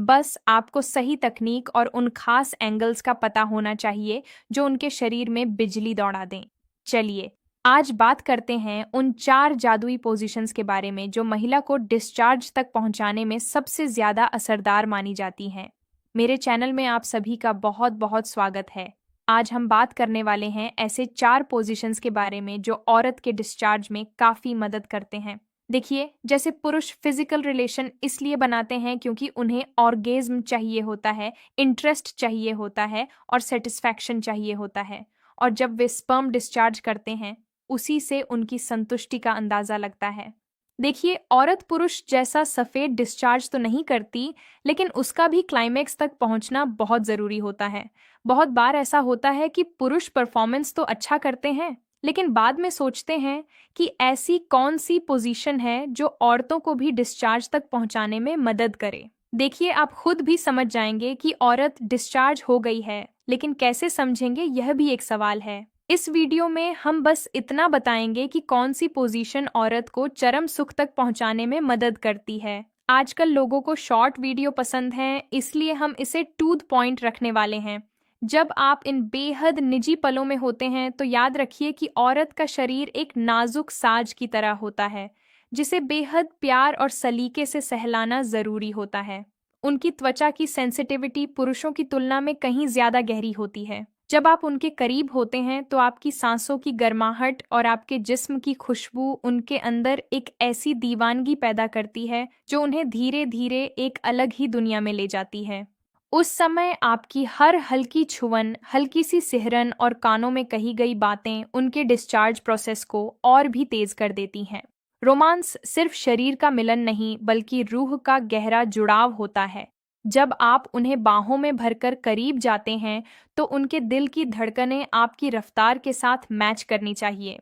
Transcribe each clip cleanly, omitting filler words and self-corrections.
बस आपको सही तकनीक और उन खास एंगल्स का पता होना चाहिए जो उनके शरीर में बिजली दौड़ा दें। चलिए, आज बात करते हैं उन 4 जादुई पोजीशंस के बारे में जो महिला को डिस्चार्ज तक पहुंचाने में सबसे ज्यादा असरदार मानी जाती हैं। मेरे चैनल में आप सभी का बहुत बहुत स्वागत है। आज हम बात करने वाले हैं ऐसे 4 पोजीशंस के बारे में जो औरत के डिस्चार्ज में काफी मदद करते हैं। देखिए, जैसे पुरुष फिजिकल रिलेशन इसलिए बनाते हैं क्योंकि उन्हें ऑर्गेज्म चाहिए होता है, इंटरेस्ट चाहिए होता है और सेटिस्फैक्शन चाहिए होता है। और जब वे स्पर्म डिस्चार्ज करते हैं, उसी से उनकी संतुष्टि का अंदाजा लगता है। देखिए, औरत पुरुष जैसा सफेद डिस्चार्ज तो नहीं करती, लेकिन उसका भी क्लाइमेक्स तक पहुंचना बहुत जरूरी होता है। बहुत बार ऐसा होता है कि पुरुष परफॉर्मेंस तो अच्छा करते हैं, लेकिन बाद में सोचते हैं कि ऐसी कौन सी पोजीशन है जो औरतों को भी डिस्चार्ज तक पहुंचाने में मदद करे। देखिए, आप खुद भी समझ जाएंगे कि औरत डिस्चार्ज हो गई है, लेकिन कैसे समझेंगे यह भी एक सवाल है। इस वीडियो में हम बस इतना बताएंगे कि कौन सी पोजीशन औरत को चरम सुख तक पहुंचाने में मदद करती है। आजकल लोगों को शॉर्ट वीडियो पसंद हैं, इसलिए हम इसे टू द पॉइंट रखने वाले हैं। जब आप इन बेहद निजी पलों में होते हैं तो याद रखिए कि औरत का शरीर एक नाजुक साज की तरह होता है, जिसे बेहद प्यार और सलीके से सहलाना जरूरी होता है। उनकी त्वचा की सेंसिटिविटी पुरुषों की तुलना में कहीं ज्यादा गहरी होती है। जब आप उनके करीब होते हैं तो आपकी सांसों की गर्माहट और आपके जिस्म की खुशबू उनके अंदर एक ऐसी दीवानगी पैदा करती है जो उन्हें धीरे धीरे एक अलग ही दुनिया में ले जाती है। उस समय आपकी हर हल्की छुअन, हल्की सी सिहरन और कानों में कही गई बातें उनके डिस्चार्ज प्रोसेस को और भी तेज कर देती हैं। रोमांस सिर्फ शरीर का मिलन नहीं, बल्कि रूह का गहरा जुड़ाव होता है। जब आप उन्हें बाहों में भरकर करीब जाते हैं तो उनके दिल की धड़कनें आपकी रफ्तार के साथ मैच करनी चाहिए।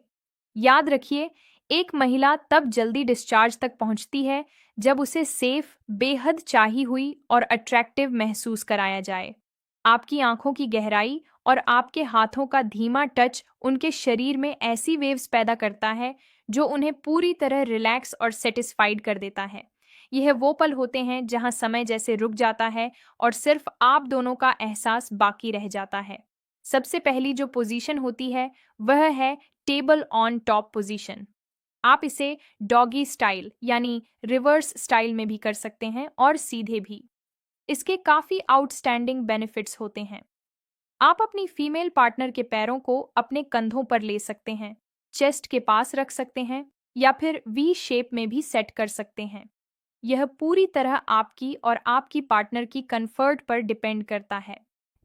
याद रखिए, एक महिला तब जल्दी डिस्चार्ज तक पहुंचती है जब उसे सेफ, बेहद चाही हुई और अट्रैक्टिव महसूस कराया जाए। आपकी आंखों की गहराई और आपके हाथों का धीमा टच उनके शरीर में ऐसी वेव्स पैदा करता है जो उन्हें पूरी तरह रिलैक्स और सेटिस्फाइड कर देता है। यह वो पल होते हैं जहां समय जैसे रुक जाता है और सिर्फ आप दोनों का एहसास बाकी रह जाता है। सबसे पहली जो पोजीशन होती है वह है टेबल ऑन टॉप पोजीशन। आप इसे डॉगी स्टाइल यानी रिवर्स स्टाइल में भी कर सकते हैं और सीधे भी। इसके काफी आउटस्टैंडिंग बेनिफिट्स होते हैं। आप अपनी फीमेल पार्टनर के पैरों को अपने कंधों पर ले सकते हैं, चेस्ट के पास रख सकते हैं या फिर वी शेप में भी सेट कर सकते हैं। यह पूरी तरह आपकी और आपकी पार्टनर की कंफर्ट पर डिपेंड करता है।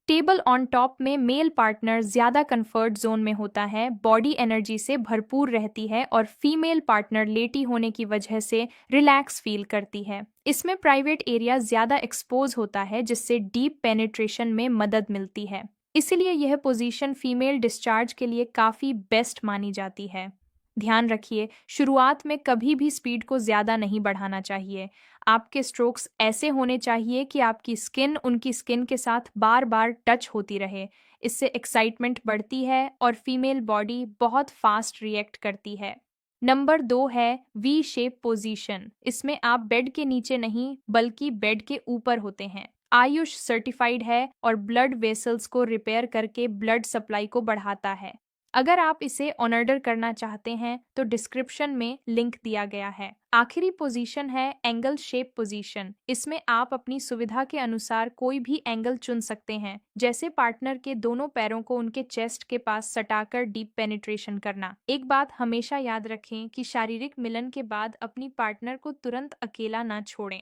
टेबल ऑन टॉप में मेल पार्टनर ज्यादा कंफर्ट जोन में होता है, बॉडी एनर्जी से भरपूर रहती है और फीमेल पार्टनर लेटी होने की वजह से रिलैक्स फील करती है। इसमें प्राइवेट एरिया ज्यादा एक्सपोज होता है, जिससे डीप पेनिट्रेशन में मदद मिलती है। इसीलिए यह पोजीशन फीमेल डिस्चार्ज के लिए काफी बेस्ट मानी जाती है। ध्यान रखिए, शुरुआत में कभी भी स्पीड को ज्यादा नहीं बढ़ाना चाहिए। आपके स्ट्रोक्स ऐसे होने चाहिए कि आपकी स्किन उनकी स्किन के साथ बार बार टच होती रहे। इससे एक्साइटमेंट बढ़ती है और फीमेल बॉडी बहुत फास्ट रिएक्ट करती है। नंबर 2 है वी शेप पोजीशन। इसमें आप बेड के नीचे नहीं, बल्कि बेड के ऊपर होते हैं। आयुष सर्टिफाइड है और ब्लड वेसल्स को रिपेयर करके ब्लड सप्लाई को बढ़ाता है। अगर आप इसे ऑर्डर करना चाहते हैं तो डिस्क्रिप्शन में लिंक दिया गया है। आखिरी पोजीशन है एंगल शेप पोजीशन। इसमें आप अपनी सुविधा के अनुसार कोई भी एंगल चुन सकते हैं, जैसे पार्टनर के दोनों पैरों को उनके चेस्ट के पास सटाकर डीप पेनिट्रेशन करना। एक बात हमेशा याद रखें कि शारीरिक मिलन के बाद अपनी पार्टनर को तुरंत अकेला ना छोड़ें।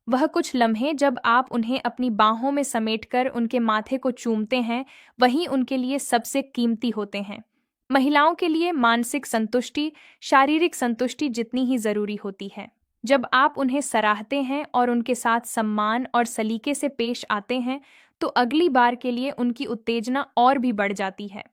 वह कुछ लम्हे जब आप उन्हें अपनी बाहों में समेटकर उनके माथे को चूमते हैं, वही उनके लिए सबसे कीमती होते हैं। महिलाओं के लिए मानसिक संतुष्टि शारीरिक संतुष्टि जितनी ही जरूरी होती है। जब आप उन्हें सराहते हैं और उनके साथ सम्मान और सलीके से पेश आते हैं, तो अगली बार के लिए उनकी उत्तेजना और भी बढ़ जाती है।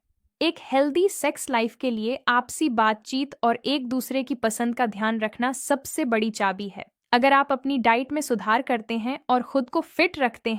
एक हेल्दी सेक्स लाइफ के लिए आपसी बातचीत और एक दूसरे की पसंद का ध्यान रखना सबसे बड़ी चाबी है। अगर आप अपनी डाइट में सुधार करते हैं और खुद को फिट रखते हैं